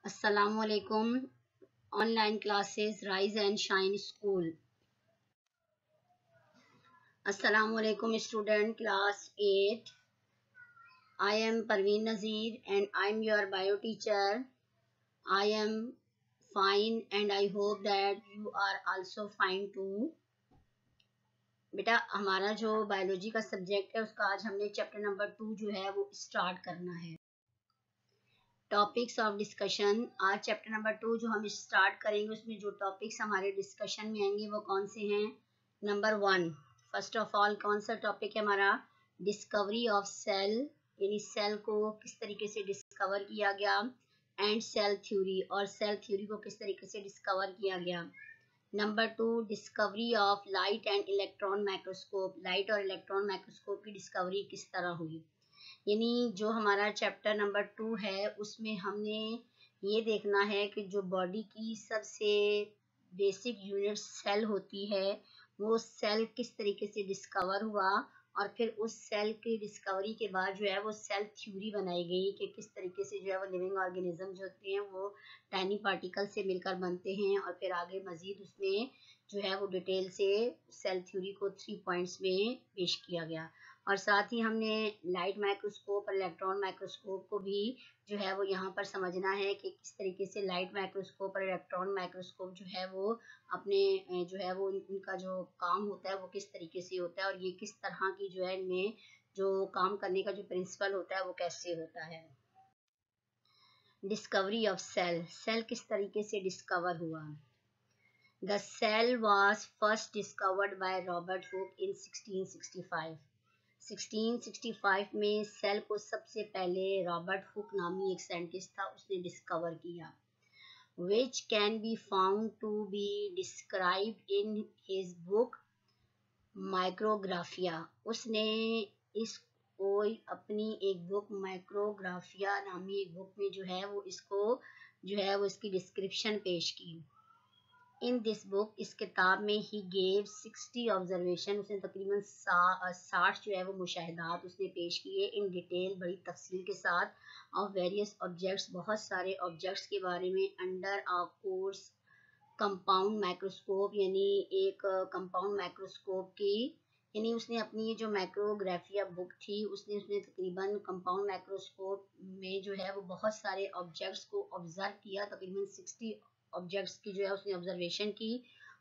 Assalamualaikum. Online classes Rise and Shine School. Assalamualaikum student class 8. I am Parveen Nazir and I am your bio teacher. I am fine and I hope that you are also fine too. बेटा हमारा जो biology का subject है उसका आज हमने chapter number 2 जो है वो स्टार्ट करना है। टॉपिक्स ऑफ डिस्कशन, आज चैप्टर नंबर 2 जो हम स्टार्ट करेंगे उसमें जो टॉपिक्स हमारे डिस्कशन में आएंगे वो कौन से हैं। नंबर 1, फर्स्ट ऑफ ऑल कौन सा टॉपिक है हमारा, डिस्कवरी ऑफ सेल, यानी सेल को किस तरीके से डिस्कवर किया गया, एंड सेल थ्योरी, और सेल थ्योरी को किस तरीके से डिस्कवर किया गया। Number 2, discovery of light and electron microscope, light और इलेक्ट्रॉन माइक्रोस्कोप की डिस्कवरी किस तरह हुई। यानी जो हमारा चैप्टर नंबर 2 है उसमें हमने ये देखना है कि जो बॉडी की सबसे बेसिक यूनिट सेल होती है वो सेल किस तरीके से डिस्कवर हुआ, और फिर उस सेल की डिस्कवरी के बाद जो है वो सेल थ्योरी बनाई गई कि किस तरीके से जो है वो लिविंग ऑर्गेनिज्म जो होते हैं वो टाइनी पार्टिकल से मिलकर बनते हैं, और फिर आगे मजीद उसमें जो है वो डिटेल से सेल थ्योरी को 3 पॉइंट्स में पेश किया गया। और साथ ही हमने लाइट माइक्रोस्कोप और इलेक्ट्रॉन माइक्रोस्कोप को भी जो है वो यहाँ पर समझना है कि किस तरीके से लाइट माइक्रोस्कोप और इलेक्ट्रॉन माइक्रोस्कोप जो है वो अपने जो है वो उनका जो काम होता है वो किस तरीके से होता है, और ये किस तरह की जो है इनमें जो काम करने का जो प्रिंसिपल होता है वो कैसे होता है। डिस्कवरी ऑफ सेल, सेल किस तरीके से डिस्कवर हुआ। The cell was first discovered by Robert Hooke in 1665। 1665 में सेल को सबसे पहले रॉबर्ट हुक नामी एक साइंटिस्ट था उसने डिस्कवर किया। which can be found to be described in his book Micrographia. उसने इसको अपनी एक बुक माइक्रोग्राफिया नामी एक बुक में जो है वो इसको जो है वो इसकी डिस्क्रिप्शन पेश की। इन दिस बुक, इस किताब में ही गेव 60 ऑब्जर्वेशन, उसने तकरीबन 60 जो है वो मुशाहिदात उसने पेश किए इन डिटेल, बड़ी तफसील के साथ, ऑफ वेरियस ऑब्जेक्ट्स, बहुत सारे ऑब्जेक्ट्स के बारे में, under a course compound microscope, यानी एक कंपाउंड माइक्रोस्कोप की, यानी उसने अपनी जो माइक्रोग्राफिया बुक थी उसने तकरीबन कंपाउंड माइक्रोस्कोप में जो है वो बहुत सारे ऑब्जेक्ट्स को ऑब्जर्व किया, तकरीबन 60 ऑब्जेक्ट्स की जो है उसने ऑब्जर्वेशन की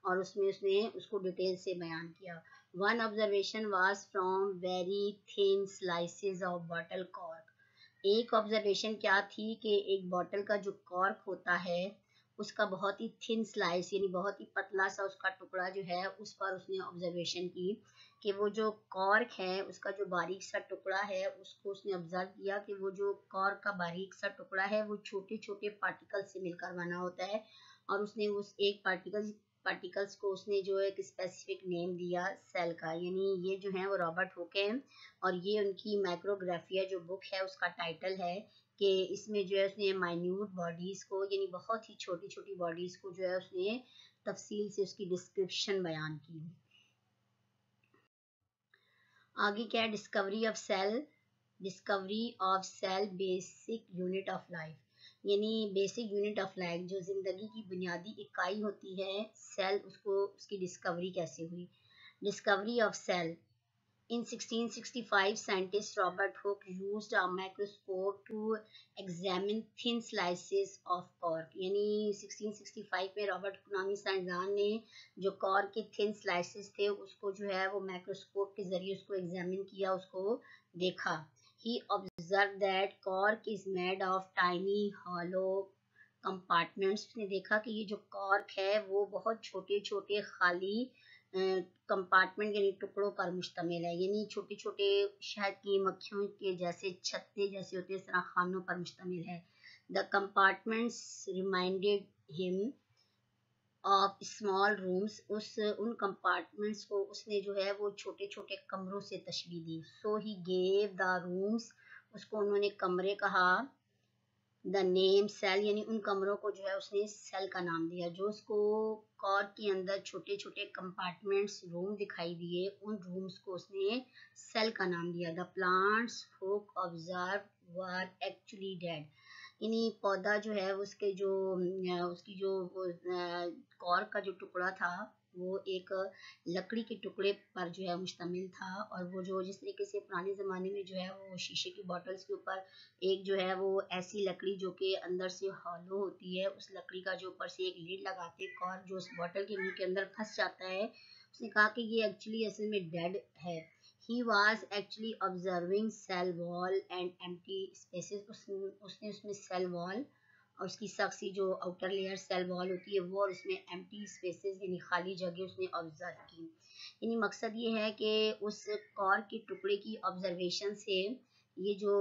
और उसमें उसने उसको डिटेल से बयान किया। One observation was from very thin slices of bottle cork. एक ऑब्जर्वेशन क्या थी कि एक बॉटल का जो कॉर्क होता है उसका बहुत ही थिन स्लाइस, यानी बहुत ही पतला सा उसका टुकड़ा जो है उस पर उसने ऑब्जर्वेशन की कि वो जो कॉर्क है उसका जो बारीक सा टुकड़ा है उसको उसने ऑब्जर्व किया कि वो जो कॉर्क का बारीक सा टुकड़ा है वो छोटे छोटे पार्टिकल से मिलकर बना होता है, और उसने उस एक पार्टिकल्स को उसने जो एक स्पेसिफिक नेम दिया सेल का। यानी ये जो है वो रॉबर्ट हुक है और ये उनकी माइक्रोग्राफिया जो बुक है उसका टाइटल है कि इसमें जो है उसने माइन्यूट बॉडीज को, यानी बहुत ही छोटी छोटी बॉडीज को जो है उसने तफसील से उसकी डिस्क्रिप्शन बयान की। आगे क्या है, discovery of cell, discovery of cell basic unit of life, यानी बेसिक यूनिट ऑफ लाइफ जो जिंदगी की बुनियादी इकाई होती है सेल, उसको उसकी डिस्कवरी कैसे हुई। Discovery of cell, in 1665 scientist Robert Hooke used a microscope to examine thin slices of cork, यानी 1665 में रॉबर्ट नामी साइंसदान ने जो कॉर्क के थिन स्लाइसेस थे उसको जो है वो माइक्रोस्कोप के जरिए उसको एग्जामिन किया, उसको देखा। He observed that cork is made of tiny hollow compartments, उसने देखा कि ये जो कॉर्क है वो बहुत छोटे छोटे खाली कंपार्टमेंट यानी टुकड़ों पर मुश्तमिल है, यानी छोटे छोटे शहद की मक्खियों के जैसे छत्ते जैसे होते हैं इस तरह खानों पर मुश्तमिल है। The compartments reminded him of small rooms, उन कंपार्टमेंट्स को उसने जो है वो छोटे छोटे कमरों से तशबीह दी। सो ही गेव द रूम्स, उसको उन्होंने कमरे कहा, द नेम सेल, यानी उन कमरों को जो है उसने सेल का नाम दिया। जो उसको कॉर्क के अंदर छोटे छोटे कंपार्टमेंट्स रूम दिखाई दिए, उन रूम्स को उसने सेल का नाम दिया। The plants hook observe were actually dead, यानी पौधा जो है उसकी जो कॉर्क का जो टुकड़ा था वो एक लकड़ी के टुकड़े पर जो है मुश्तमिल था, और वो जो जिस तरीके से पुराने ज़माने में जो है वो शीशे की बॉटल्स के ऊपर एक जो है वो ऐसी लकड़ी जो कि अंदर से हॉलो होती है, उस लकड़ी का जो ऊपर से एक लीड लगाते कॉर्क जो उस बॉटल के मुंह के अंदर फंस जाता है, उसने कहा कि ये एक्चुअली असल में डेड है। He was actually observing cell wall and empty spaces. उसने उसमें सेल वॉल और उसकी सख्त जो आउटर लेयर सेल वॉल होती है वो, और उसमें एम्प्टी स्पेसेस यानी खाली जगह उसने ऑब्जर्व की। यानी मकसद ये है कि उस कॉर्क के टुकड़े की ऑब्जर्वेशन से, ये जो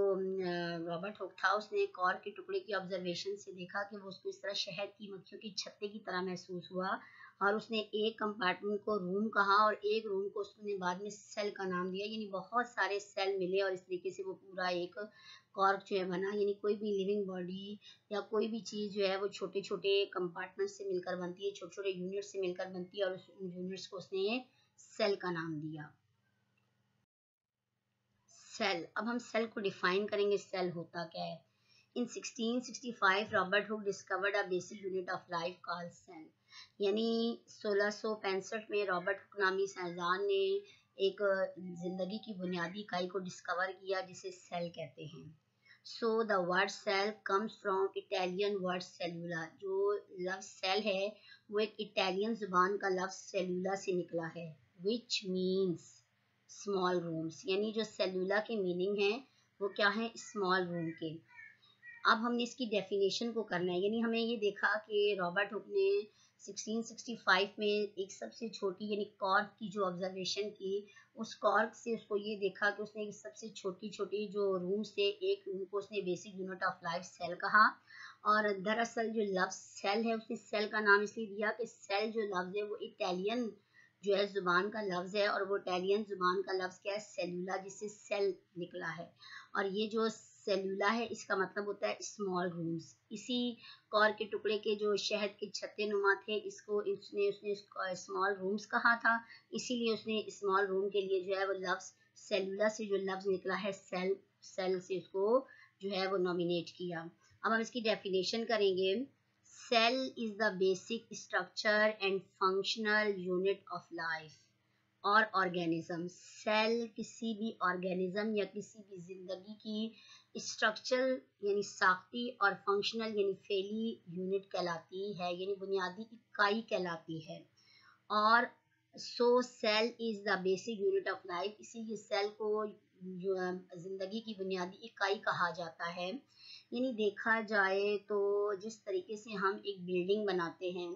रॉबर्ट हुक था उसने कॉर्क के टुकड़े की ऑब्जर्वेशन से देखा कि वो उसको इस तरह शहद की मक्खियों की छत्ते की तरह महसूस हुआ, और उसने एक कंपार्टमेंट को रूम कहा और एक रूम को उसने बाद में सेल का नाम दिया। यानी बहुत सारे सेल मिले और इस तरीके से वो पूरा एक कॉर्क जो है बना। यानी कोई भी लिविंग बॉडी या कोई भी चीज़ जो है वो छोटे छोटे कंपार्टमेंट से मिलकर बनती है, छोटे छोटे यूनिट से मिलकर बनती है, और उस यूनिट्स को उसने सेल का नाम दिया। सेल, अब हम सेल को डिफाइन करेंगे, सेल होता क्या है। In 1665 Robert Hooke discovered a basic unit of life called cell, यानी 1665 में रॉबर्ट हुक नामी साइंसदान ने एक जिंदगी की बुनियादी इकाई को डिस्कवर किया जिसे सेल कहते हैं। So the word cell comes from Italian word cellula, जो लफ्ज सेल है वो एक इटालियन जुबान का लफ्ज सेलुला से निकला है, विच मीन्स स्मॉल रूम्स। यानी जो सेलुला के मीनिंग है वो क्या है, स्मॉल रूम के। अब हमने इसकी डेफिनेशन को करना है, यानी हमें ये देखा कि रॉबर्ट हुक ने 1665 में एक सबसे छोटी यानी कॉर्क की जो ऑब्जर्वेशन की, उस कॉर्क से उसको ये देखा कि उसने एक सबसे छोटी छोटी जो रूम से एक रूम को उसने basic unit of life cell कहा। और दरअसल जो लफ्ज सेल है उसने सेल का नाम इसलिए दिया कि सेल जो लफ्ज है वो इटालियन जो है जुबान का लफ्ज है, और वो इटालियन जुबान का लफ्ज क्या है, सेलुला, जिससे सेल निकला है। और ये जो सेलुला है इसका मतलब होता है स्मॉल रूम्स। इसी कॉर्क के टुकड़े के जो शहद के छत्ते नुमा थे, इसको उसने स्मॉल रूम्स कहा था, इसीलिए उसने स्मॉल रूम के लिए जो है वो लफ्ज सेलुला से जो लफ्ज निकला है सेल, सेल से उसको जो है वो नॉमिनेट किया। अब हम इसकी डेफिनेशन करेंगे। Cell is the basic structure and functional unit of life और ऑर्गेनिज्म। सेल किसी भी ऑर्गेनिज्म या किसी भी जिंदगी की स्ट्रक्चर यानी साख्ती और फंक्शनल यानी फेली यूनिट कहलाती है, यानी बुनियादी इकाई कहलाती है। और so cell is the basic unit of life, इसीलिए सेल को जिंदगी की बुनियादी इकाई कहा जाता है। यानी देखा जाए तो जिस तरीके से हम एक बिल्डिंग बनाते हैं,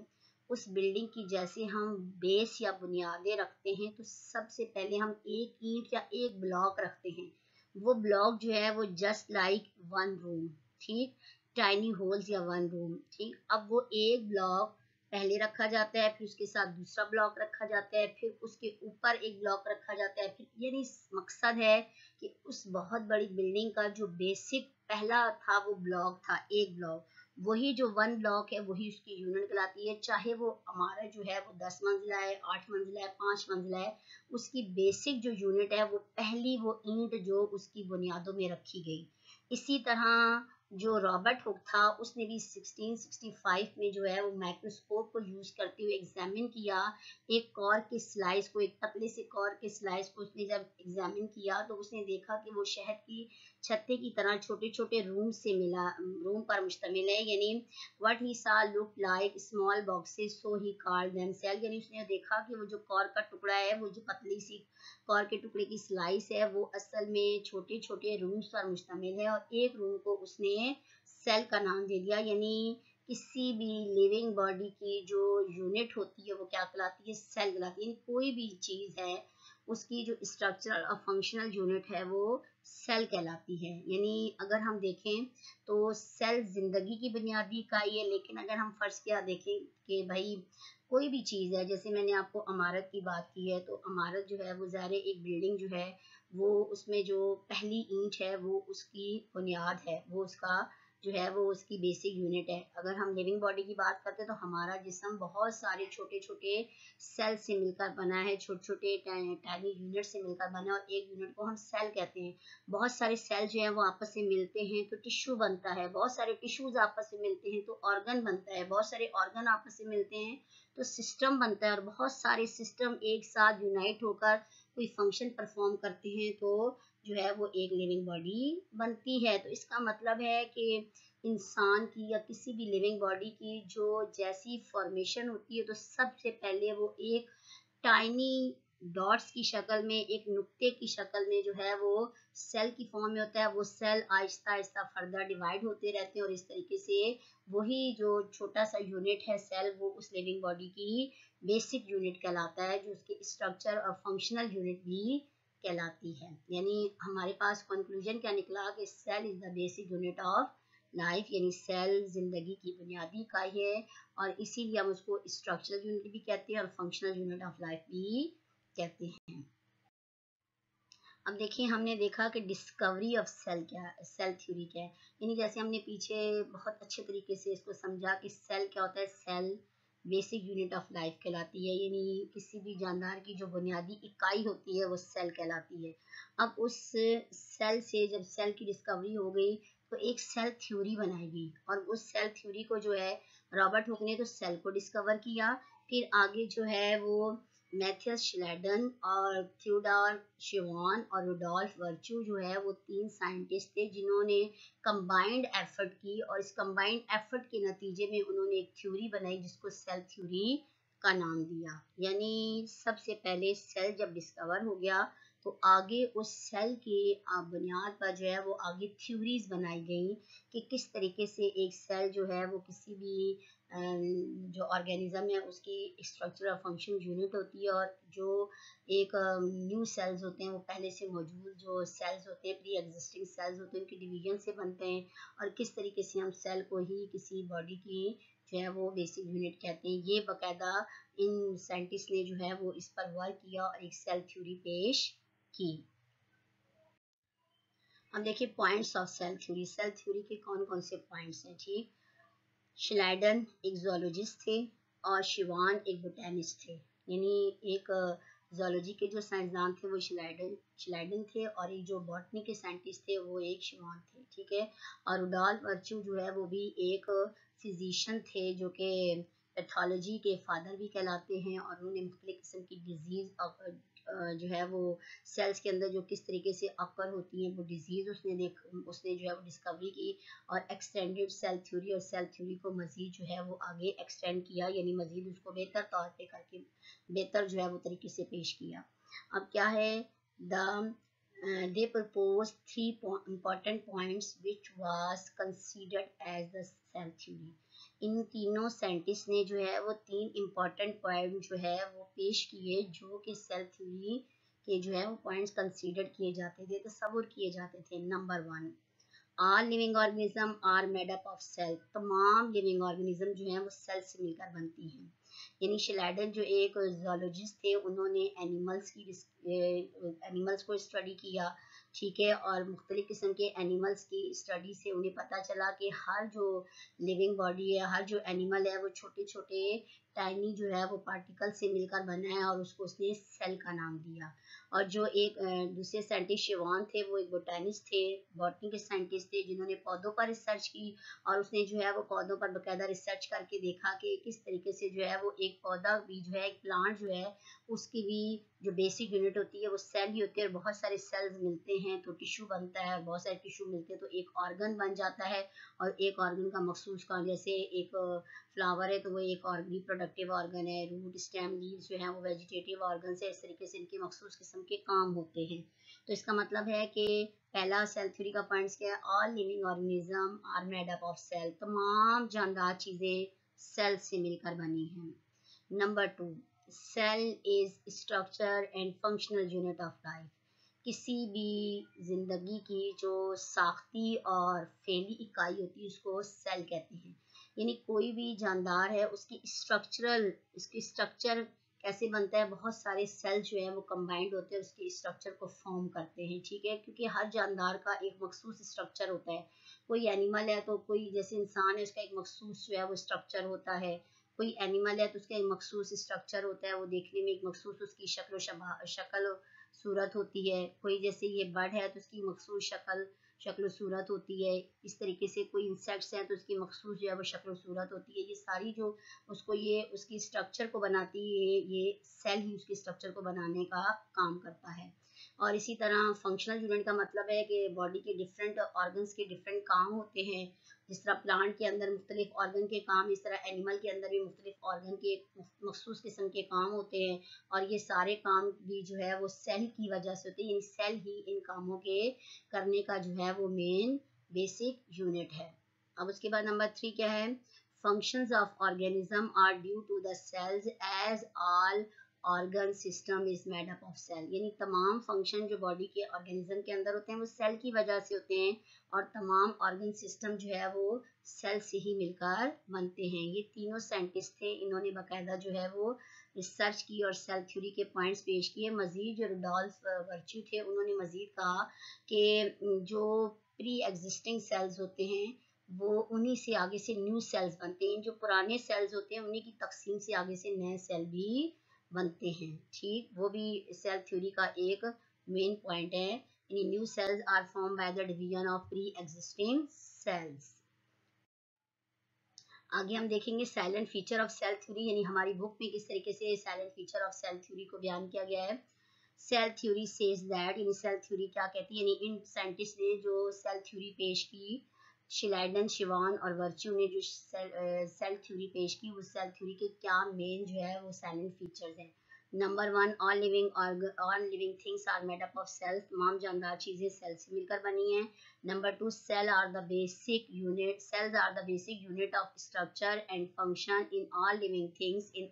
उस बिल्डिंग की जैसे हम बेस या बुनियादें रखते हैं, तो सबसे पहले हम एक ईंट या एक ब्लॉक रखते हैं। वो ब्लॉक जो है वो जस्ट लाइक वन रूम, ठीक, टाइनी होल्स या वन रूम, ठीक। अब वो एक ब्लॉक पहले रखा जाता है, फिर उसके साथ दूसरा ब्लॉक रखा जाता है, फिर उसके ऊपर एक ब्लॉक रखा जाता है, फिर यानी मकसद है कि उस बहुत बड़ी बिल्डिंग का जो बेसिक पहला था वो ब्लॉक था, एक ब्लॉक, वही जो वन ब्लॉक है वही उसकी यूनिट कहलाती है। चाहे वो हमारा जो है वो 10 मंजिला है, 8 मंजिला है, 5 मंजिला है, उसकी बेसिक जो यूनिट है वो पहली वो ईंट जो उसकी बुनियादों में रखी गई। इसी तरह जो रॉबर्ट हुक था उसने भी 1665 में जो है वो माइक्रोस्कोप को यूज करते हुए एग्जामिन किया एक कॉर्क के स्लाइस को, एक पतले से कॉर्क के स्लाइस को उसने जब एग्जामिन किया तो उसने देखा कि वो शहद की छत्ते की तरह छोटे छोटे रूम पर मुश्तमिल है। यानी what he saw look like small boxes, so he called them cell. यानी उसने देखा कि वो जो कॉर्क का टुकड़ा है, वो जो पतली सी कॉर्क के टुकड़े की स्लाइस है, वो असल में छोटे छोटे रूम्स पर मुश्तमिल है, और एक रूम को उसने सेल का नाम दे दिया। यानी किसी भी लिविंग बॉडी की जो यूनिट होती है वो क्या कहलाती है, सेल कहलाती है। यानी कोई भी चीज है उसकी जो स्ट्रक्चरल और फंक्शनल यूनिट है वो सेल कहलाती है। यानी अगर हम देखें तो सेल जिंदगी की बुनियादी इकाई है, लेकिन अगर हम फर्ज किया देखें कि भाई कोई भी चीज़ है, जैसे मैंने आपको इमारत की बात की है, तो इमारत जो है वो ज़ाहिर एक बिल्डिंग जो है वो उसमें जो पहली ईंट है वो उसकी बुनियाद है, वो उसका जो है वो उसकी बेसिक यूनिट है। अगर हम लिविंग बॉडी की बात करते हैं तो हमारा जिस्म बहुत सारे छोटे छोटे सेल से मिलकर बना है, छोटे छोटे टाइनी यूनिट से मिलकर बना है, और एक यूनिट को हम सेल कहते हैं। बहुत सारे सेल जो है वो आपस में मिलते हैं तो टिश्यू बनता है, बहुत सारे टिश्यूज आपस में मिलते हैं तो ऑर्गन बनता है, बहुत सारे ऑर्गन आपस में मिलते हैं तो सिस्टम बनता है, और बहुत सारे सिस्टम एक साथ यूनाइट होकर कोई फंक्शन परफॉर्म करते हैं तो जो है वो एक लिविंग बॉडी बनती है। तो इसका मतलब है कि इंसान की या किसी भी लिविंग बॉडी की जो जैसी फॉर्मेशन होती है तो सबसे पहले वो एक टाइनी डॉट्स की शक्ल में, एक नुक्ते की शक्ल में जो है वो सेल की फॉर्म में होता है। वो cell Aahista Aahista further divide होते रहते हैं और इस तरीके से वही जो छोटा सा यूनिट है सेल, वो उस लिविंग बॉडी की बेसिक यूनिट कहलाता है, जो उसके स्ट्रक्चर और फंक्शनल यूनिट भी कहलाती है। यानी हमारे पास कंक्लूजन क्या निकला कि cell is the basic unit of life, यानी सेल जिंदगी की बुनियादी इकाई है, और इसीलिए हम उसको स्ट्रक्चरल यूनिट भी कहते हैं और फंक्शनल यूनिट ऑफ लाइफ भी कहते हैं। अब देखिए, हमने देखा कि डिस्कवरी ऑफ सेल क्या है, सेल थ्योरी क्या है। यानी जैसे हमने पीछे बहुत अच्छे तरीके से इसको समझा कि सेल क्या होता है। Cell basic unit of life कहलाती है, यानी किसी भी जानदार की जो बुनियादी इकाई होती है वो सेल कहलाती है। अब उस सेल से जब सेल की डिस्कवरी हो गई तो एक सेल थ्योरी बनाई गई, और उस सेल थ्योरी को जो है रॉबर्ट हुक ने तो सेल को डिस्कवर किया। फिर आगे जो है वो मैथियस श्लेडन और थियोडोर शिवान और रुडोल्फ वर्च्यू जो है वो 3 साइंटिस्ट थे जिन्होंने कंबाइंड एफर्ट की, और इस कंबाइंड एफर्ट के नतीजे में उन्होंने एक थ्योरी बनाई जिसको सेल थ्योरी का नाम दिया। यानी सबसे पहले सेल जब डिस्कवर हो गया तो आगे उस सेल की बुनियाद पर जो है वो आगे थ्योरीज बनाई गई कि किस तरीके से एक सेल जो है वो किसी भी जो ऑर्गेनिज्म है उसकी स्ट्रक्चर और फंक्शन यूनिट होती है, और जो एक न्यू सेल्स होते हैं वो पहले से मौजूद जो सेल्स होते हैं, प्री एग्जिस्टिंग सेल्स होते हैं, उनके डिवीजन से बनते हैं, और किस तरीके से हम सेल को ही किसी बॉडी की जो है वो बेसिक यूनिट कहते हैं। ये बाकायदा इन साइंटिस्ट ने जो है वो इस पर वर्क किया और एक सेल थ्योरी पेश की। अब देखिए points of cell theory. Cell theory के कौन कौन से पॉइंट्स हैं। ठीक, श्लाइडन एक जोलॉजिस्ट थे और शिवान एक बोटेनिस्ट थे। यानी एक जोलॉजी के जो साइंसदान थे वो श्लाइडन थे, और एक जो बॉटनी के साइंटिस्ट थे वो एक शिवान थे। ठीक है, और रुडोल्फ वर्च्यू जो है वो भी एक फिजिशियन थे जो कि पैथोलॉजी के फादर भी कहलाते हैं, और उन्होंने मुख्तलिफ किस्म की डिजीज जो है वो सेल्स के अंदर जो किस तरीके से अकर होती हैं वो डिजीज उसने जो है वो डिस्कवरी की, और एक्सटेंडेड सेल थ्योरी और सेल थ्योरी को मजीद जो है वो आगे एक्सटेंड किया, यानी मजीद उसको बेहतर तौर पे करके बेहतर जो है वो तरीके से पेश किया। अब क्या है, the they proposed 3 important points which was considered as the cell theory। इन तीनों साइंटिस्ट ने जो है वो 3 इम्पोर्टेंट पॉइंट जो है वो पेश किए, जो कि सेल थ्योरी के जो है वो पॉइंट्स कंसीडर किए जाते थे, तस्वुर किए जाते थे। Number 1, all living organism are made up of cell. तमाम लिविंग ऑर्गेनिज्म जो हैं वो सेल से मिलकर बनती हैं। यानी श्लाइडन जो एक जोलॉजिस्ट थे उन्होंने एनिमल्स को स्टडी किया। ठीक है, और मुख्तलिफ किस्म के एनिमल्स की स्टडी से उन्हें पता चला कि हर जो लिविंग बॉडी है, हर जो एनिमल है वो छोटे छोटे टाइनी जो है वो पार्टिकल से मिलकर बना है, और उसको उसने सेल का नाम दिया। और जो एक दूसरे साइंटिस्ट शिवान थे वो एक बोटेनिस्ट थे, बॉटनी के साइंटिस्ट थे जिन्होंने पौधों पर रिसर्च की, और उसने जो है वो पौधों पर बाकायदा रिसर्च करके देखा कि किस तरीके से जो है वो एक पौधा भी जो है, एक प्लांट जो है उसकी भी जो बेसिक यूनिट होती है वो सेल ही होती है, और बहुत सारे सेल्स मिलते हैं तो टिश्यू बनता है, और बहुत सारे टिश्यू मिलते हैं तो एक ऑर्गन बन जाता है, और एक ऑर्गन का मखसूस काम, जैसे एक फ्लावर है तो वो एक रिप्रोडक्टिव ऑर्गन है, रूट स्टेम लीव्स जो है वो वेजिटेटिव ऑर्गन है। इस तरीके से इनके मखसूस किस्म के काम होते हैं। तो इसका मतलब है कि पहला सेल थ्योरी का पॉइंट क्या है, all living organism are made up of cell. तमाम जानदार चीजें सेल से मिलकर बनी हैं। Number 2, cell is structure and functional unit of life. किसी भी जिंदगी की जो साख्ती और फैली इकाई होती है उसको सेल कहते हैं। यानी कोई भी जानदार है उसकी स्ट्रक्चर कैसे बनता है, बहुत सारे सेल जो है वो कंबाइंड होते हैं उसके स्ट्रक्चर को फॉर्म करते हैं। ठीक है, क्योंकि हर जानदार का एक मखसूस स्ट्रक्चर होता है, कोई एनिमल है तो कोई जैसे इंसान है उसका एक मखसूस जो है वो स्ट्रक्चर होता है, कोई एनिमल है तो उसका एक मखसूस स्ट्रक्चर होता है, वो देखने में एक मखसूस उसकी शक्ल सूरत होती है। कोई जैसे ये बर्ड है तो उसकी मखसूस शक्ल सूरत होती है। इस तरीके से कोई इंसेक्ट्स हैं तो उसकी मखसूस जो है वो शक्ल सूरत होती है। ये सारी जो उसको ये उसकी स्ट्रक्चर को बनाती है, ये सेल ही उसकी स्ट्रक्चर को बनाने का काम करता है। और इसी तरह फंक्शनल यूनिट का मतलब है कि बॉडी के डिफरेंट ऑर्गन्स के डिफरेंट काम होते हैं। जिस तरह प्लांट के अंदर मुख्तलिफ ऑर्गन के काम, इस तरह एनिमल के अंदर भी मुख्तलिफ ऑर्गन के मखसूस किस्म के काम होते हैं। और ये सारे काम भी जो है वो सेल की वजह से होते हैं, यानी सेल ही इन कामों के करने का जो है वो मेन बेसिक यूनिट है। अब उसके बाद नंबर 3 क्या है? Functions of organism are due to the cells as all organ system is made up of cell, यानी तमाम फंक्शन जो बॉडी के ऑर्गेनिज्म के अंदर होते हैं वो सेल की वजह से होते हैं, और तमाम ऑर्गन सिस्टम जो है वो सेल से ही मिलकर बनते हैं। ये तीनों साइंटिस्ट थे, इन्होंने बाकायदा जो है वो रिसर्च की और सेल थ्योरी के पॉइंट्स पेश किए। मजीद जो रुडोल्फ वर्च्यू थे उन्होंने मजीद कहा कि जो प्री एग्जिस्टिंग सेल्स होते हैं वो उन्हीं से आगे से न्यू सेल्स बनते हैं, जो पुराने सेल्स होते हैं उन्हीं की तकसीम से आगे से नए सेल भी बनते हैं। ठीक, वो भी सेल थ्योरी का एक मेन पॉइंट है। यानी new cells are form by the division of pre existing cells. आगे हम देखेंगे salient feature of cell theory, यानी हमारी बुक में किस तरीके से salient feature of cell theory को बयान किया गया है। सेल थ्योरी सेज दैट, यानी सेल थ्योरी क्या कहती है, यानी इन साइंटिस्ट ने जो सेल थ्योरी पेश की, शिलाइडन, शिवान और वर्च्यू ने जो सेल थ्योरी पेश की, उस सेल थ्योरी के क्या मेन जो है वो साइलेंट फीचर्स हैं। Number 1, all living things are made up of cells, तमाम जानदार चीजें सेल से मिलकर बनी हैं। Number 2, cells are the basic unit of structure and function in all living things. In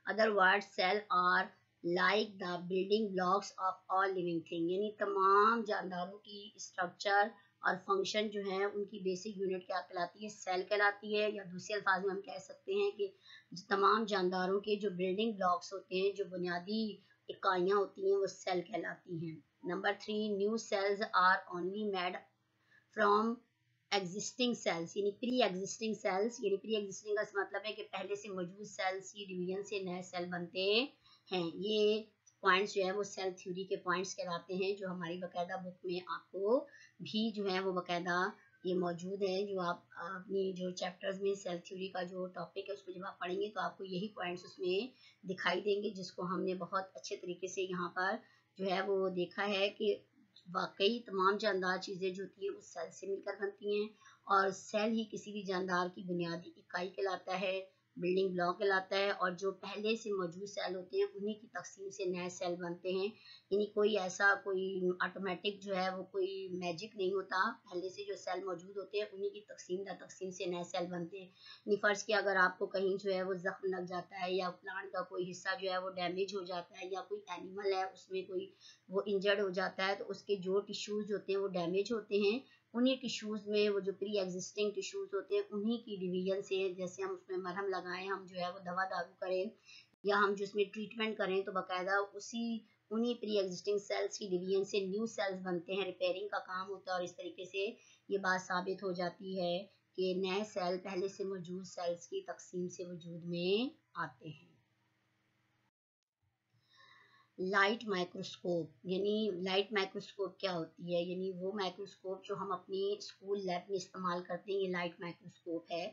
other words, cells are like the building blocks of all living things, यानी तमाम जानदारों की स्ट्रक्चर और फंक्शन जो है उनकी बेसिक यूनिट क्या कहलाती है? सेल कहलाती है। या दूसरे अल्फाज में हम कह सकते हैं कि तमाम जानदारों के जो बिल्डिंग ब्लॉक्स होते हैं, जो बुनियादी इकाइयाँ होती हैं, वो सेल कहलाती हैं। Number 3, new cells are only made from existing cells, यानी प्री एग्जिस्टिंग सेल्स, यानी प्री एग्जिस्टिंग का मतलब है कि पहले से मौजूद सेल्स की डिवीजन से नए सेल बनते हैं। ये पॉइंट्स जो है वो सेल थ्योरी के पॉइंट्स कहलाते हैं, जो हमारी बाकायदा बुक में आपको भी जो है वो बाकायदा ये मौजूद है। जो आप अपनी जो चैप्टर्स में सेल थ्योरी का जो टॉपिक है उसको जब आप पढ़ेंगे तो आपको यही पॉइंट्स उसमें दिखाई देंगे, जिसको हमने बहुत अच्छे तरीके से यहाँ पर जो है वो देखा है कि वाकई तमाम जानदार चीज़ें जो होती हैं वो सेल से मिलकर बनती हैं, और सेल ही किसी भी जानदार की बुनियादी इकाई कहलाता है, बिल्डिंग ब्लॉक कहलाता है, और जो पहले से मौजूद सेल होते हैं उन्हीं की तकसीम से नए सेल बनते हैं। यानी कोई ऐसा कोई ऑटोमेटिक जो है वो कोई मैजिक नहीं होता, पहले से जो सेल मौजूद होते हैं उन्हीं की तकसीम से नए सेल बनते हैं। यानी फ़र्ज़ किया अगर आपको कहीं जो है वो ज़ख्म लग जाता है, या प्लांट का कोई हिस्सा जो है वो डैमेज हो जाता है, या कोई एनिमल है उसमें कोई वो इंजर्ड हो जाता है, तो उसके जो टिश्यूज़ होते हैं वो डैमेज होते हैं। उन्हीं टिश्यूज़ में वो जो प्री एग्जिस्टिंग टिश्यूज़ होते हैं उन्हीं की डिवीजन से, जैसे हम उसमें मरहम लगाएं, हम जो है वो दवा दारू करें, या हम जो उसमें ट्रीटमेंट करें, तो बाकायदा उन्हीं प्री एग्जिस्टिंग सेल्स की डिवीजन से न्यू सेल्स बनते हैं, रिपेयरिंग का काम होता है। और इस तरीके से ये बात साबित हो जाती है कि नए सेल पहले से मौजूद सेल्स की तकसीम से वजूद में आते हैं। लाइट माइक्रोस्कोप, यानी लाइट माइक्रोस्कोप क्या होती है? यानी वो माइक्रोस्कोप जो हम अपनी स्कूल लैब में इस्तेमाल करते हैं, ये लाइट माइक्रोस्कोप है।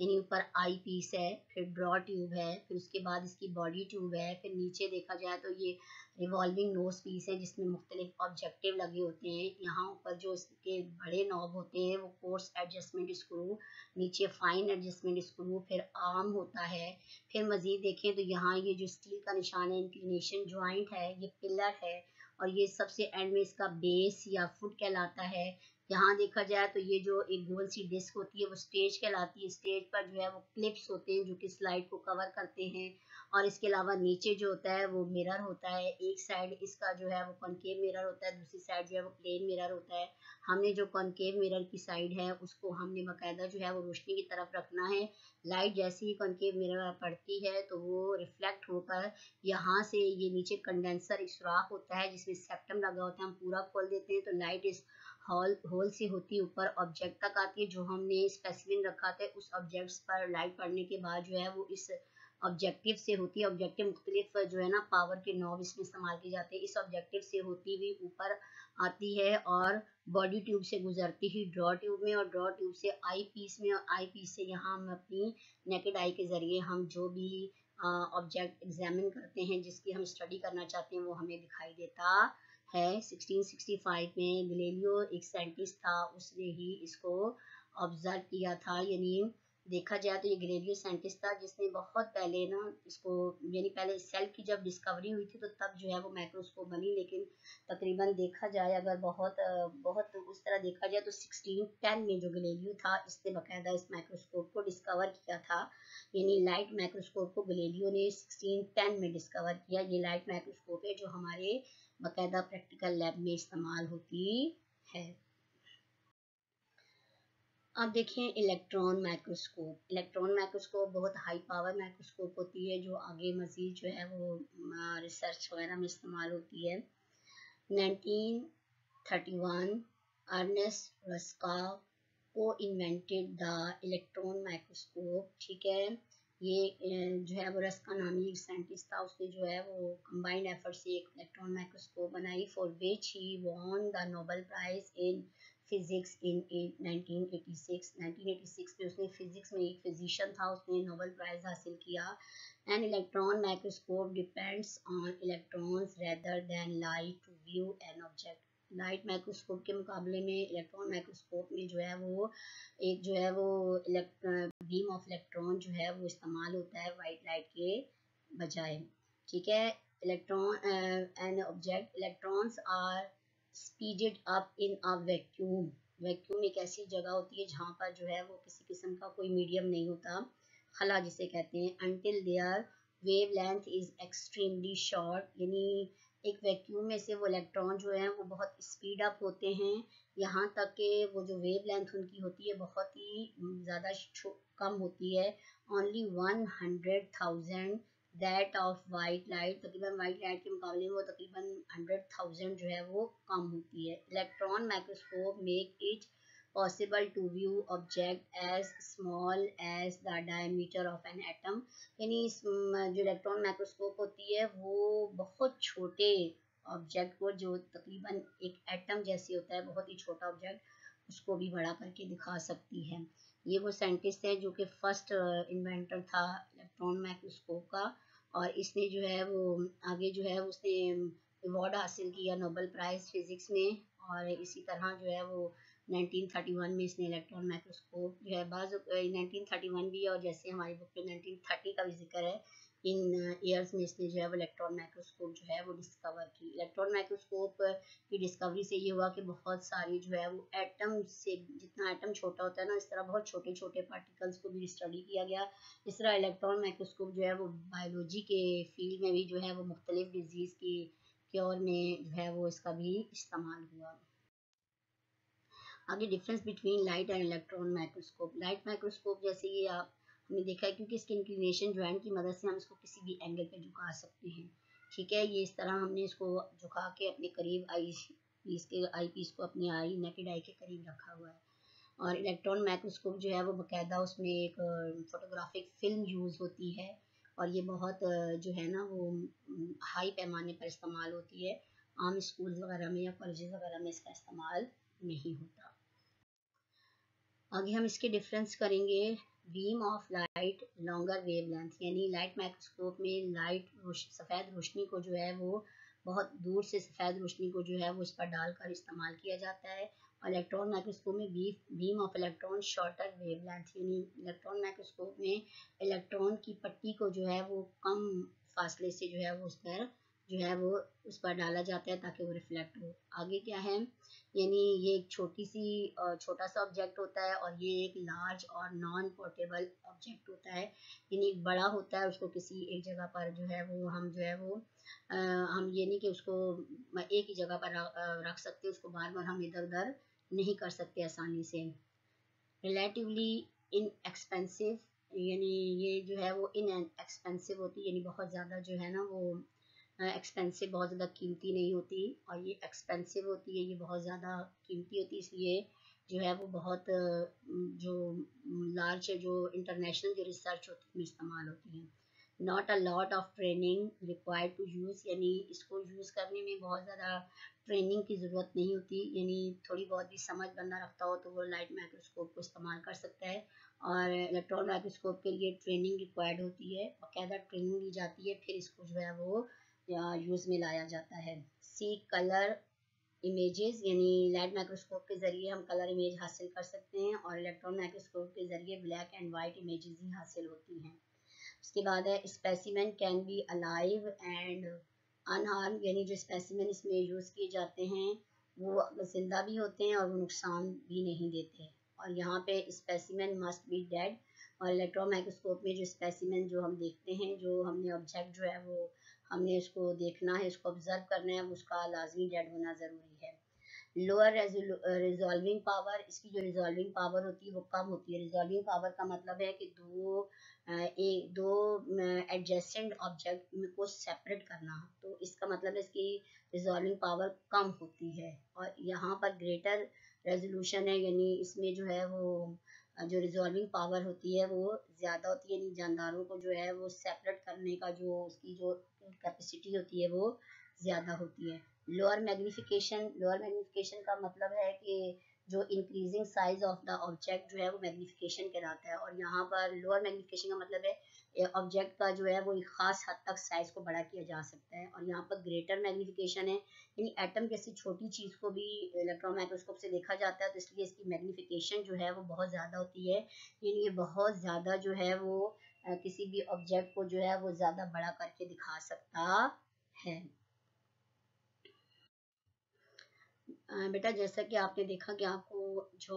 यानी ऊपर आई पीस है, फिर ड्रॉ ट्यूब है, फिर उसके बाद इसकी बॉडी ट्यूब है, फिर नीचे देखा जाए तो ये रिवॉल्विंग नोज पीस है जिसमें मुख्तलिफ ऑब्जेक्टिव लगे होते हैं। यहाँ ऊपर जो इसके बड़े नॉब होते हैं वो कोर्स एडजस्टमेंट स्क्रू, नीचे फाइन एडजस्टमेंट स्क्रू, फिर आर्म होता है। फिर मजीद देखें तो यहाँ ये जो स्टील का निशान है, इंक्लिनेशन ज्वाइंट है, ये पिलर है, और ये सबसे एंड में इसका बेस या फुट कहलाता है। यहाँ देखा जाए तो ये जो एक गोल सी डिस्क होती है वो स्टेज कहलाती है। स्टेज पर जो है वो क्लिप्स होते हैं जो कि स्लाइड को कवर करते हैं, और इसके अलावा नीचे जो होता है वो मिरर होता है। एक साइड इसका जो है वो कॉनकेव मिरर होता है, दूसरी साइड जो है वो प्लेन मिरर होता है। हमने जो कॉनकेव मिरर की साइड है उसको हमने बाकायदा जो है वो रोशनी की तरफ रखना है। लाइट जैसे ही कॉनकेव मिरर पर पड़ती है तो वो रिफ्लेक्ट होकर यहाँ से ये नीचे कंडेंसर एक सुराख होता है जिसमें सेप्टम लगा होता है, हम पूरा खोल देते हैं तो लाइट इस होल से होती है ऊपर ऑब्जेक्ट तक आती है। जो हमने स्पेसिफिक रखा था उस ऑब्जेक्ट्स पर लाइट पड़ने के बाद जो है वो इस ऑब्जेक्टिव से होती है। ऑब्जेक्टिव मुख्तलिफ जो है ना पावर के नॉब इसमें इस्तेमाल किए जाते हैं। इस ऑब्जेक्टिव से होती हुई ऊपर आती है और बॉडी ट्यूब से गुजरती ही ड्रॉ ट्यूब में, और ड्रॉ ट्यूब से आई पीस में, और आई पीस से यहाँ हम अपनी नेकेड आई के जरिए हम जो भी ऑब्जेक्ट एग्जामिन करते हैं, जिसकी हम स्टडी करना चाहते हैं, वो हमें दिखाई देता है। 1665 में गैलीलियो एक साइंटिस्ट था, उसने ही इसको ऑब्जर्व किया था। यानी देखा जाए तो ये गैलीलियो साइंटिस्ट था जिसने बहुत पहले ना इसको, यानी पहले सेल की जब डिस्कवरी हुई थी तो तब जो है वो माइक्रोस्कोप बनी। लेकिन तकरीबन देखा जाए अगर बहुत उस तरह देखा जाए तो 1610 में जो गैलीलियो था इसने बाकायदा इस माइक्रोस्कोप को डिस्कवर किया था। यानी लाइट माइक्रोस्कोप को गैलीलियो ने 1610 में डिस्कवर किया। ये लाइट माइक्रोस्कोप है जो हमारे बाकायदा प्रैक्टिकल लैब में इस्तेमाल होती है। अब देखें इलेक्ट्रॉन माइक्रोस्कोप। इलेक्ट्रॉन माइक्रोस्कोप बहुत हाई पावर माइक्रोस्कोप होती है जो आगे मजीद जो है वो रिसर्च वगैरह में इस्तेमाल होती है। 1931 अर्नेस्ट रस्कॉव को इन्वेंटेड द इलेक्ट्रॉन माइक्रोस्कोप। ठीक है, ये जो है वो रस्का नामी एक साइंटिस्ट था, उसने जो है वो कंबाइंड एफर्ट से एक इलेक्ट्रॉन माइक्रोस्कोप बनाई, for which he won the Nobel prize in physics in 1986। 1986 में उसने फिजिक्स में, एक फिजिशियन था, उसने नोबेल प्राइज हासिल किया। An electron microscope depends on electrons rather than light to view an object. Light microscope के मुकाबले में इलेक्ट्रॉन माइक्रोस्कोप में जो है वो एक जो है वो बीम ऑफ इलेक्ट्रॉन जो है वो इस्तेमाल होता है वाइट लाइट के बजाय। ठीक है, electron an object electrons are speeded up in a vacuum. Vacuum एक ऐसी जगह होती है जहाँ पर जो है वो किसी किस्म का कोई मीडियम नहीं होता, खला जिसे कहते हैं। Until their wavelength is extremely short, यानी एक वैक्यूम में से वो इलेक्ट्रॉन जो है वो बहुत स्पीड अप होते हैं, यहाँ तक कि वो जो वेव लेंथ उनकी होती है बहुत ही ज़्यादा कम होती है। Only 100,000 that of white light, तकरीबन वाइट लाइट के मुकाबले में वो तकरीबन 100,000 जो है वो कम होती है। Electron microscope make it possible to view object as small as the diameter of an atom। यानी जो इलेक्ट्रॉन माइक्रोस्कोप होती है वो बहुत छोटे ऑब्जेक्ट को, जो तकरीबन एक एटम जैसे होता है, बहुत ही छोटा ऑब्जेक्ट, उसको भी बड़ा करके दिखा सकती है। ये वो साइंटिस्ट है जो कि फर्स्ट इन्वेंटर था इलेक्ट्रॉन माइक्रोस्कोप का, और इसने जो है वो आगे जो है उसने अवार्ड हासिल किया नोबेल प्राइज फिजिक्स में। और इसी तरह जो है वो 1931 में इसने इलेक्ट्रॉन माइक्रोस्कोप जो है 1931 भी, और जैसे हमारी बुक में 1930 का भी जिक्र है, इन ईयर्स में इसने जो है वो इलेक्ट्रॉन माइक्रोस्कोप जो है वो डिस्कवर की। इलेक्ट्रॉन माइक्रोस्कोप की डिस्कवरी से ये हुआ कि बहुत सारी जो है वो एटम से, जितना एटम छोटा होता है ना, इस तरह बहुत छोटे छोटे पार्टिकल्स को भी स्टडी किया गया। इस तरह इलेक्ट्रॉन माइक्रोस्कोप जो है वो बायोलॉजी के फील्ड में भी जो है वो मुख्तलिफ डिजीज़ की क्योर में जो है वो इसका भी इस्तेमाल हुआ। आगे difference between light and electron microscope. Light microscope जैसे ये आप हमने देखा है, क्योंकि इसके इंक्लिनेशन जॉइंट की मदद से हम इसको किसी भी एंगल पे झुका सकते हैं। ठीक है, ये इस तरह हमने इसको झुका के अपने करीब आई पीस को अपनी आई नेकेड आई के करीब रखा हुआ है। और इलेक्ट्रॉन माइक्रोस्कोप जो है वो बाकायदा उसमें एक फोटोग्राफिक फिल्म यूज़ होती है, और ये बहुत जो है ना वो हाई पैमाने पर इस्तेमाल होती है। आम स्कूल वगैरह में या कॉलेजेस वगैरह में इसका इस्तेमाल नहीं होता। आगे हम इसके डिफरेंस करेंगे। Beam of light longer wavelength, यानी लाइट माइक्रोस्कोप में लाइट सफ़ेद रोशनी को जो है वो बहुत दूर से सफ़ेद रोशनी को जो है वो इस पर डालकर इस्तेमाल किया जाता है। और इलेक्ट्रॉन माइक्रोस्कोप में beam of electron shorter wavelength, यानी इलेक्ट्रॉन माइक्रोस्कोप में इलेक्ट्रॉन की पट्टी को जो है वो कम फासले से जो है वो उस पर जो है वो उस पर डाला जाता है ताकि वो रिफ्लेक्ट हो। आगे क्या है, यानी ये एक छोटा सा ऑब्जेक्ट होता है, और ये एक लार्ज और नॉन पोर्टेबल ऑब्जेक्ट होता है। यानी बड़ा होता है, उसको किसी एक जगह पर जो है वो हम जो है वो हम ये नहीं कि उसको एक ही जगह पर रख सकते, उसको बार बार हम इधर उधर नहीं कर सकते आसानी से। रिलेटिवली इनएक्सपेंसिव, यानी ये जो है वो इनएक्सपेंसिव होती है, यानी बहुत ज़्यादा जो है ना वो एक्सपेंसिव, बहुत ज़्यादा कीमती नहीं होती, और ये एक्सपेंसिव होती है, ये बहुत ज़्यादा कीमती होती है, इसलिए जो है वो बहुत जो लार्ज जो इंटरनेशनल जो रिसर्च होती है इस्तेमाल होती है। Not a lot of training required to use, यानी इसको यूज़ करने में बहुत ज़्यादा ट्रेनिंग की ज़रूरत नहीं होती, यानी थोड़ी बहुत भी समझ बंदा रखता हो तो वो लाइट माइक्रोस्कोप को इस्तेमाल कर सकता है। और इलेक्ट्रॉन माइक्रोस्कोप के लिए ट्रेनिंग रिक्वायर्ड होती है, बाकायदा ट्रेनिंग ली जाती है, फिर इसको जो है वो यूज़ में लाया जाता है। सी कलर इमेजेस, यानी लाइट माइक्रोस्कोप के ज़रिए हम कलर इमेज हासिल कर सकते हैं, और इलेक्ट्रॉन माइक्रोस्कोप के ज़रिए ब्लैक एंड वाइट इमेजेस ही हासिल होती हैं। उसके बाद है specimen can be alive and unharm, यानी जो स्पेसिमेन इसमें यूज़ किए जाते हैं वो जिंदा भी होते हैं और वो नुकसान भी नहीं देते। और यहाँ पे स्पेसिमेन मस्ट बी डेड, और इलेक्ट्रॉन माइक्रोस्कोप में जो स्पेसिमेन जो हम देखते हैं, जो हमने ऑब्जेक्ट जो है वो हमने उसको देखना है, उसको ऑब्जर्व करना है, उसका लाजमी डेड होना ज़रूरी है। लोअर रिजॉल्विंग पावर, इसकी जो रिजॉल्विंग पावर होती है वो कम होती है। रिजॉल्विंग पावर का मतलब है कि दो एडजेसेंट ऑब्जेक्ट को सेपरेट करना, तो इसका मतलब है इसकी रिजॉल्विंग पावर कम होती है। और यहाँ पर ग्रेटर रेजोल्यूशन है, यानी इसमें जो है वो जो रिजॉल्विंग पावर होती है वो ज़्यादा होती है, यानी जानदारों को जो है वो सेपरेट करने का जो उसकी जो कैपेसिटी होती है वो ज़्यादा होती है। लोअर मैग्निफिकेशन का मतलब है कि जो increasing size of the object जो है वो मैग्निफिकेशन कहलाता है, और यहाँ पर लोअर मैग्निफिकेशन का मतलब है ऑब्जेक्ट का जो है वो एक खास हद तक साइज को बड़ा किया जा सकता है। और यहाँ पर ग्रेटर मैग्निफिकेशन है, यानी एटम जैसी छोटी चीज़ को भी इलेक्ट्रॉन माइक्रोस्कोप से देखा जाता है, तो इसलिए इसकी मैग्निफिकेशन जो है वो बहुत ज़्यादा होती है, यानी ये बहुत ज़्यादा जो है वो किसी भी ऑब्जेक्ट को जो है वो ज़्यादा बड़ा करके दिखा सकता है। बेटा जैसा कि आपने देखा कि आपको जो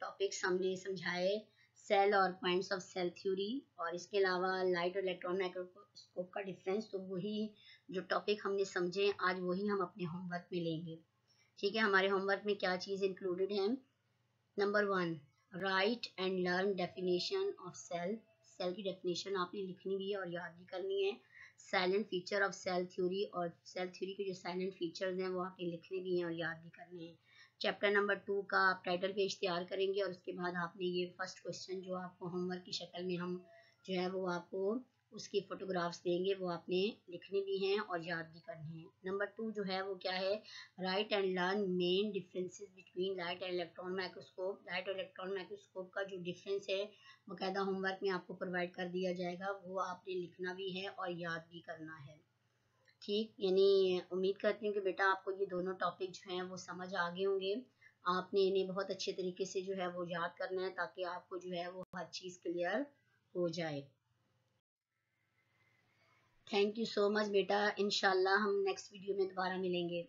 टॉपिक्स हमने समझाए, सेल और पॉइंट्स ऑफ सेल थ्योरी, और इसके अलावा लाइट और इलेक्ट्रॉन माइक्रोस्कोप का डिफरेंस, तो वही जो टॉपिक हमने समझे आज वही हम अपने होमवर्क में लेंगे। ठीक है, हमारे होमवर्क में क्या चीज़ इंक्लूडेड है। Number 1, write and learn definition of cell. Cell की डेफिनेशन आपने लिखनी भी है और याद भी करनी है। Salient feature of cell theory, और सेल थ्योरी के जो साइलेंट फीचर्स हैं वो आपने लिखने भी हैं और याद भी करने हैं। चैप्टर नंबर 2 का आप टाइटल पेज तैयार करेंगे, और उसके बाद आपने ये फर्स्ट क्वेश्चन जो आपको होमवर्क की शक्ल में हम जो है वो आपको उसकी फोटोग्राफ्स देंगे, वो आपने लिखनी भी हैं और याद भी करनी है। नंबर 2 जो है वो क्या है, right and learn main differences between light and electron microscope. Light और इलेक्ट्रॉन माइक्रोस्कोप का जो डिफरेंस है बाकायदा होमवर्क में आपको प्रोवाइड कर दिया जाएगा, वो आपने लिखना भी है और याद भी करना है। ठीक, यानी उम्मीद करती हूँ कि बेटा आपको ये दोनों टॉपिक जो हैं वो समझ आ गए होंगे। आपने इन्हें बहुत अच्छे तरीके से जो है वो याद करना है, ताकि आपको जो है वो हर चीज़ क्लियर हो जाए। थैंक यू सो मच बेटा, इंशाल्लाह हम नेक्स्ट वीडियो में दोबारा मिलेंगे।